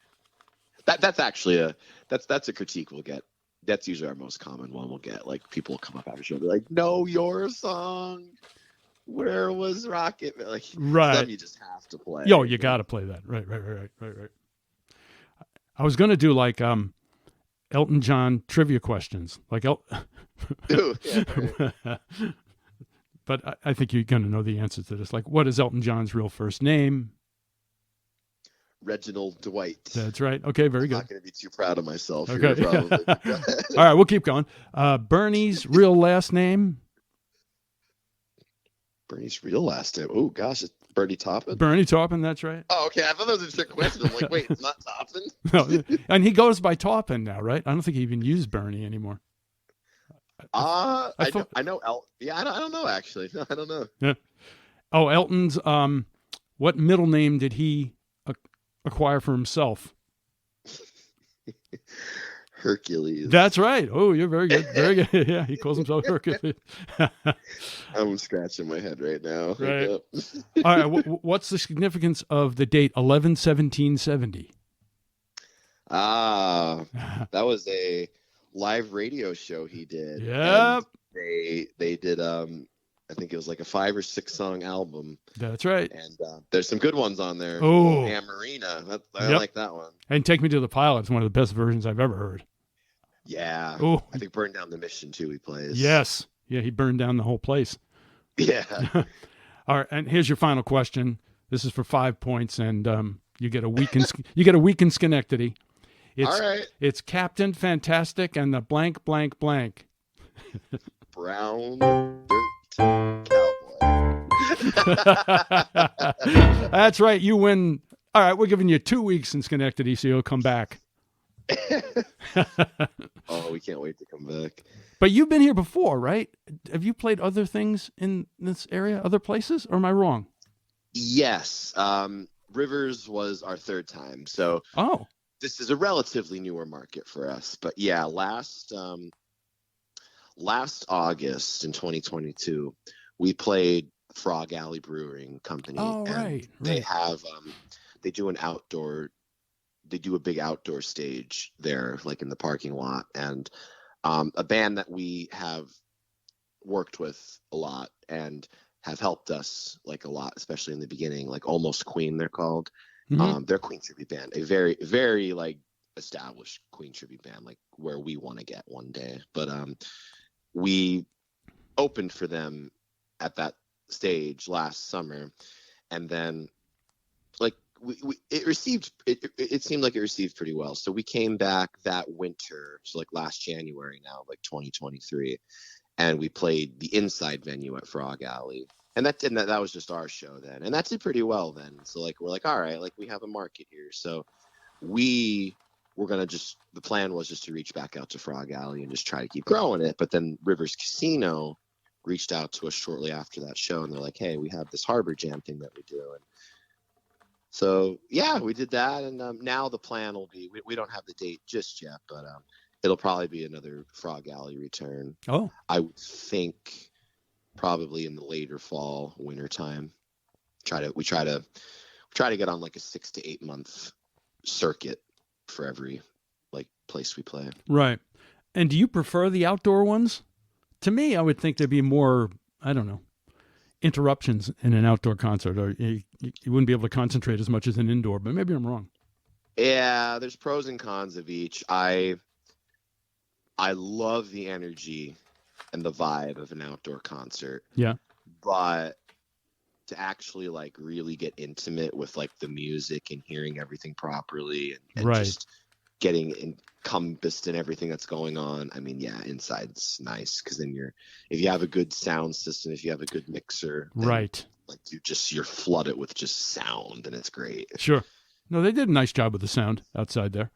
that's actually that's a critique we'll get. That's usually our most common one we'll get. Like people will come up after the show and be like, "No, your song. Where was Rocket?" Like, right. Some you just have to play. Yo, you got to play that. Right. I was going to do like Elton John trivia questions. Like but I think you're going to know the answers to this. Like, what is Elton John's real first name? Reginald Dwight. That's right. Okay, very good. I'm not going to be too proud of myself. Okay. Here, probably. All right, we'll keep going. Bernie's real last name? Bernie's real last name. Oh, gosh, it's Bernie Taupin? Bernie Taupin, that's right. Oh, okay. I thought that was a trick question. I'm like, wait, it's not Taupin? No, and he goes by Taupin now, right? I don't think he even used Bernie anymore. I know Elton. Yeah, I don't know, actually. No, I don't know. Yeah. Oh, Elton's, what middle name did he acquire for himself? Hercules. That's right. Oh, you're very good. Very good. Yeah, he calls himself Hercules. I'm scratching my head right now. Right. All right. What's the significance of the date 11/17/70? That was a live radio show he did. Yep. They did I think it was like a 5 or 6 song album. That's right. And there's some good ones on there. Oh, Amarina. I like that one. And Take Me to the Pilot is one of the best versions I've ever heard. Yeah. Oh, I think Burn Down the Mission too he plays. Yes. Yeah, he burned down the whole place. Yeah. All right, and here's your final question. This is for 5 points, and you get a week in Schenectady. All right. It's Captain Fantastic and the blank blank blank. Brown dirt cowboy. That's right. You win. All right, we're giving you 2 weeks in Schenectady, so you'll come back. Oh, we can't wait to come back. But you've been here before, right? Have you played other things in this area, other places, or am I wrong? Yes. Rivers was our 3rd time. So this is a relatively newer market for us. But yeah, last last August in 2022, we played Frog Alley Brewing Company. Oh, and right. they have they do a big outdoor stage there, like in the parking lot, and a band that we have worked with a lot and have helped us like a lot, especially in the beginning, like Almost Queen, they're called. They're a Queen tribute band, a very, very like established Queen tribute band, like where we want to get one day. But we opened for them at that stage last summer, and then like it seemed like it received pretty well. So we came back that winter, so like last January now, like 2023, and we played the inside venue at Frog Alley. And that was just our show then. And that did pretty well then. So like we're like, all right, like we have a market here. So we were gonna the plan was just to reach back out to Frog Alley and just try to keep growing it. But then Rivers Casino reached out to us shortly after that show, and they're like, hey, we have this Harbor Jam thing that we do. And so yeah, we did that, and now the plan will be, we don't have the date just yet, but it'll probably be another Frog Alley return. Oh, I would think probably in the later fall, winter time. We try to get on like a 6 to 8 month circuit for every like place we play. right. And do you prefer the outdoor ones? To me, I would think there'd be more, I don't know, interruptions in an outdoor concert, or you wouldn't be able to concentrate as much as an indoor, but maybe I'm wrong. Yeah, there's pros and cons of each. I love the energy and the vibe of an outdoor concert. Yeah. But to actually like really get intimate with like the music and hearing everything properly and Right. just getting encompassed in everything that's going on. I mean, yeah, inside's nice because then if you have a good sound system, if you have a good mixer, then, Right. like you're flooded with just sound, and it's great. Sure. No, they did a nice job with the sound outside there.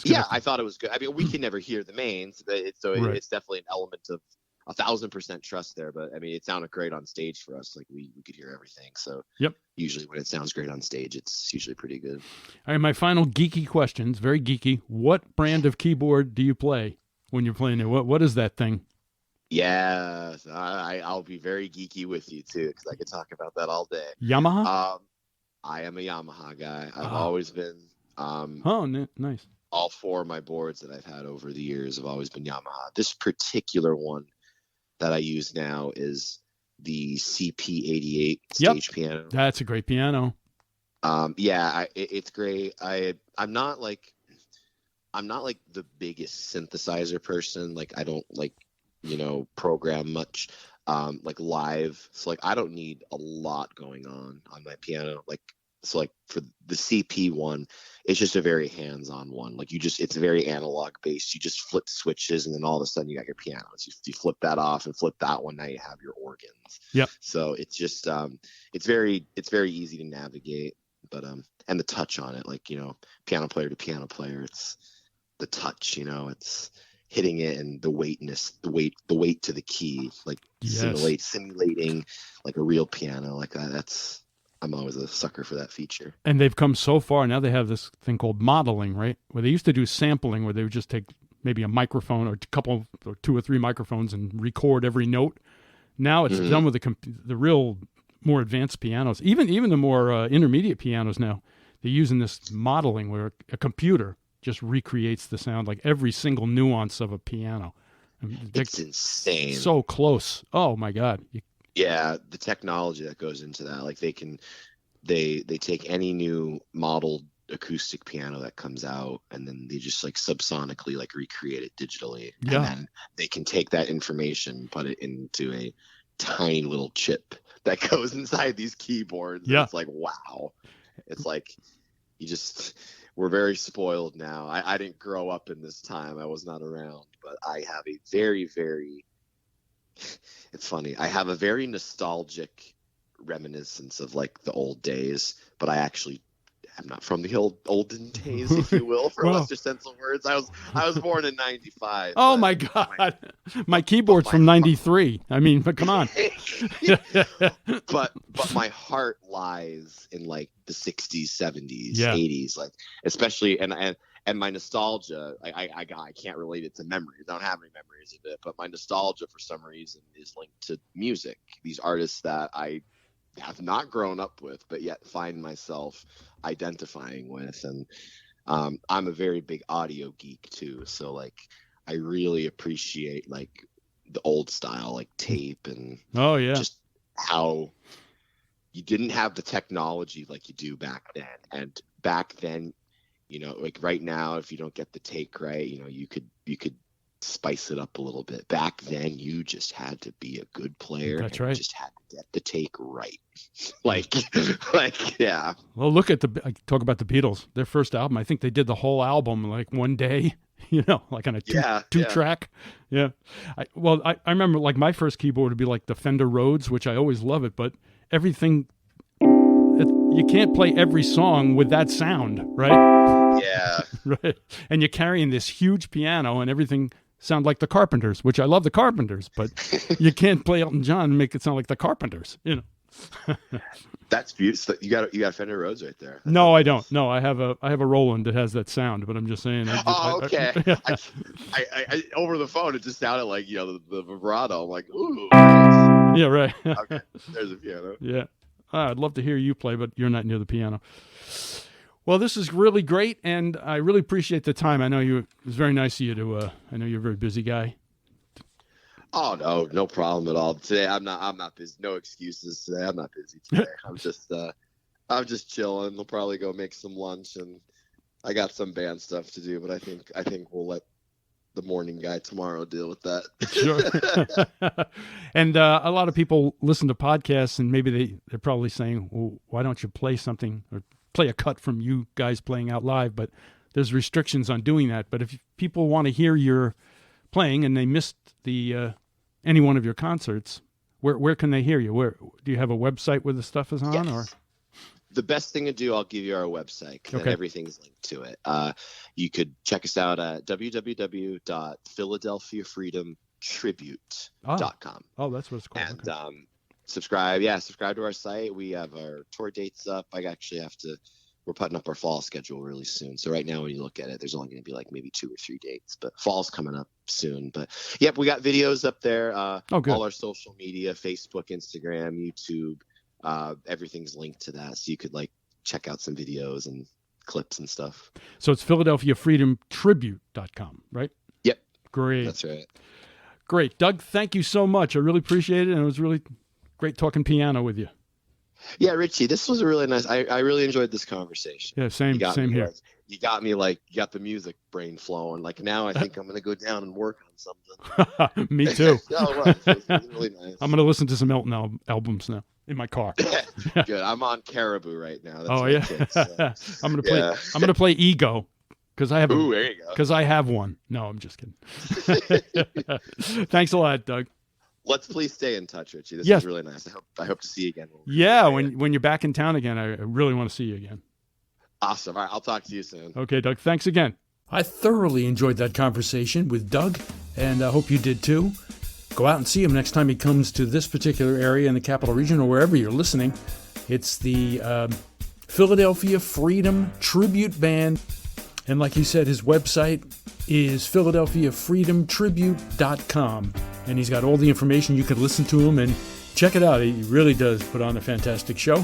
Yeah, I thought it was good. I mean, we can never hear the mains, but Right. it's definitely an element of 1,000% trust there. But I mean, it sounded great on stage for us. Like we could hear everything. So Yep. usually when it sounds great on stage, it's usually pretty good. All right, my final geeky questions, very geeky. What brand of keyboard do you play when you're playing it? What is that thing? Yeah, I'll be very geeky with you too, because I could talk about that all day. Yamaha? I am a Yamaha guy. I've always been. Nice. All 4 of my boards that I've had over the years have always been Yamaha. This particular one that I use now is the CP88 stage piano. That's a great piano. It's great. I'm not like the biggest synthesizer person. Like I don't like, program much like live. So like I don't need a lot going on my piano. So like for the CP one, it's just a very hands-on one. Like it's very analog based. You just flip switches, and then all of a sudden you got your pianos. You flip that off and flip that one. Now you have your organs. Yep. So it's just it's very easy to navigate. But and the touch on it, like piano player to piano player, it's the touch. It's hitting it and the weightness, the weight to the key, like Yes. simulating like a real piano, like that. I'm always a sucker for that feature. And they've come so far. Now they have this thing called modeling, right? Where they used to do sampling, where they would just take maybe a microphone or a couple or 2 or 3 microphones and record every note. Now it's done with the real more advanced pianos. Even the more intermediate pianos now, they're using this modeling where a computer just recreates the sound, like every single nuance of a piano. It's insane. So close. Oh my God. Yeah, the technology that goes into that, like they take any new modeled acoustic piano that comes out, and then they just like subsonically like recreate it digitally. Yeah. And then they can take that information, put it into a tiny little chip that goes inside these keyboards. Yeah. It's like, wow. It's like we're very spoiled now. I didn't grow up in this time. I was not around, but I have a very, very it's funny. I have a very nostalgic reminiscence of like the old days, but I actually am not from the olden days, if you will, for Well, lesser sense of words. I was born in '95. Oh my God. My keyboard's from 93. I mean, but come on. but my heart lies in like the 60s, 70s, Yeah. 80s, like especially and and my nostalgia, I can't relate it to memories. I don't have any memories of it, but my nostalgia for some reason is linked to music. These artists that I have not grown up with, but yet find myself identifying with. And I'm a very big audio geek too. So like, I really appreciate like the old style, like tape and just how you didn't have the technology like you do back then. And back then, you know, like right now, if you don't get the take right, you know, you could spice it up a little bit. Back then, you just had to be a good player. That's right. You just had to get the take right. like, yeah. Well, look at talk about the Beatles. Their first album, I think they did the whole album like one day. You know, like on a two track. Yeah. I remember like my first keyboard would be like the Fender Rhodes, which I always love it, but everything. You can't play every song with that sound, right? Yeah. Right. And you're carrying this huge piano and everything sound like the Carpenters, which I love the Carpenters, but you can't play Elton John and make it sound like the Carpenters, you know. That's beautiful. You got Fender Rhodes right there. No, I don't. No, I have a Roland that has that sound, but I'm just saying. Okay. I over the phone, it just sounded like, you know, the vibrato. I'm like, ooh. Yeah, right. Okay. There's a piano. Yeah. I'd love to hear you play, but you're not near the piano. Well, this is really great, and I really appreciate the time. I know it was very nice of you to. I know you're a very busy guy. Oh no problem at all. Today I'm not busy. No excuses today. I'm not busy today. I'm just chilling. We'll probably go make some lunch, and I got some band stuff to do. But I think we'll let the morning guy tomorrow deal with that. Sure. And a lot of people listen to podcasts, and maybe they're probably saying, well, why don't you play something or play a cut from you guys playing out live? But there's restrictions on doing that. But if people want to hear your playing and they missed the any one of your concerts, where can they hear you? Where do you have a website where the stuff is on? Yes. Or the best thing to do, I'll give you our website, because everything's linked to it. You could check us out at www.philadelphiafreedomtribute.com. Oh, that's what it's called. And subscribe to our site. We have our tour dates up. We're putting up our fall schedule really soon. So right now, when you look at it, there's only going to be like maybe 2 or 3 dates, but fall's coming up soon. But yep, we got videos up there. Good. All our social media, Facebook, Instagram, YouTube, everything's linked to that. So you could like check out some videos and clips and stuff. So it's PhiladelphiaFreedomTribute.com, right? Yep. Great. That's right. Great. Doug, thank you so much. I really appreciate it. And it was really great talking piano with you. Yeah, Richie, this was a really nice. I really enjoyed this conversation. Yeah, same here. You got the music brain flowing. Like now, I think I'm going to go down and work on something. Me too. It was really nice. I'm going to listen to some Elton albums now in my car. Good. I'm on Caribou right now. That's I'm going to play. I'm going to play Ego because I have. Ooh, there you go. Because I have one. No, I'm just kidding. Thanks a lot, Doug. Let's please stay in touch, Richie. This is really nice. I hope to see you again. When you're back in town again, I really want to see you again. Awesome. All right, I'll talk to you soon. Okay, Doug. Thanks again. I thoroughly enjoyed that conversation with Doug, and I hope you did too. Go out and see him next time he comes to this particular area in the Capital Region or wherever you're listening. It's the Philadelphia Freedom Tribute Band. And like he said, his website is PhiladelphiaFreedomTribute.com. And he's got all the information. You can listen to him and check it out. He really does put on a fantastic show.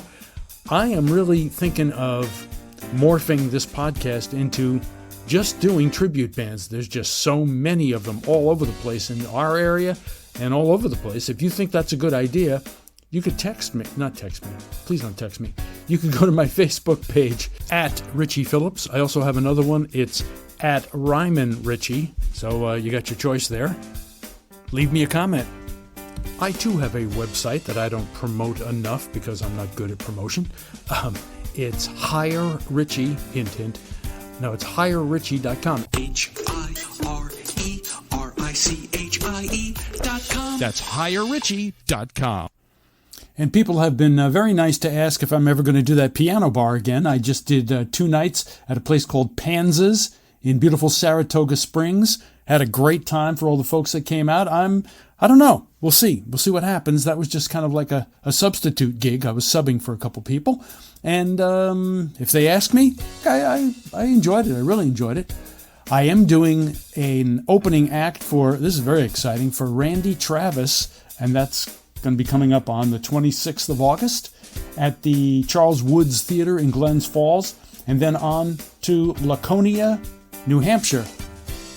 I am really thinking of morphing this podcast into just doing tribute bands. There's just so many of them all over the place in our area and all over the place. If you think that's a good idea, you could text me. Not text me. Please don't text me. You can go to my Facebook page at Richie Phillips. I also have another one. It's at Ryman Richie. So you got your choice there. Leave me a comment. I too have a website that I don't promote enough because I'm not good at promotion. It's Hire Richie, hint, hint. No, it's HireRichie.com. HireRichie.com. That's HireRichie.com. And people have been very nice to ask if I'm ever going to do that piano bar again. I just did 2 nights at a place called Panza's in beautiful Saratoga Springs. Had a great time for all the folks that came out. I'm I don't know. We'll see. We'll see what happens. That was just kind of like a substitute gig. I was subbing for a couple people. And if they ask me, I enjoyed it. I really enjoyed it. I am doing an opening act for, this is very exciting, for Randy Travis. And that's going to be coming up on the 26th of August at the Charles Woods Theater in Glens Falls. And then on to Laconia, New Hampshire.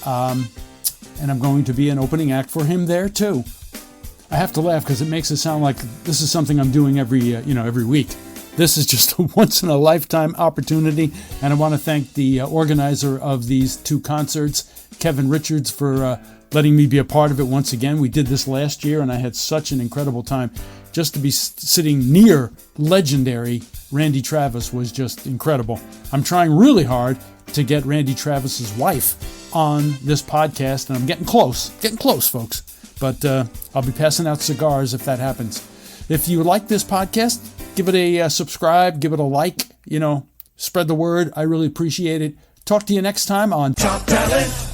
And I'm going to be an opening act for him there too. I have to laugh because it makes it sound like this is something I'm doing every week. This is just a once-in-a-lifetime opportunity, and I want to thank the organizer of these two concerts, Kevin Richards, for letting me be a part of it once again. We did this last year, and I had such an incredible time. Just to be sitting near legendary Randy Travis was just incredible. I'm trying really hard to get Randy Travis's wife on this podcast, and I'm getting close, folks. But I'll be passing out cigars if that happens. If you like this podcast, give it a subscribe, give it a like, spread the word. I really appreciate it. Talk to you next time on Top Talent.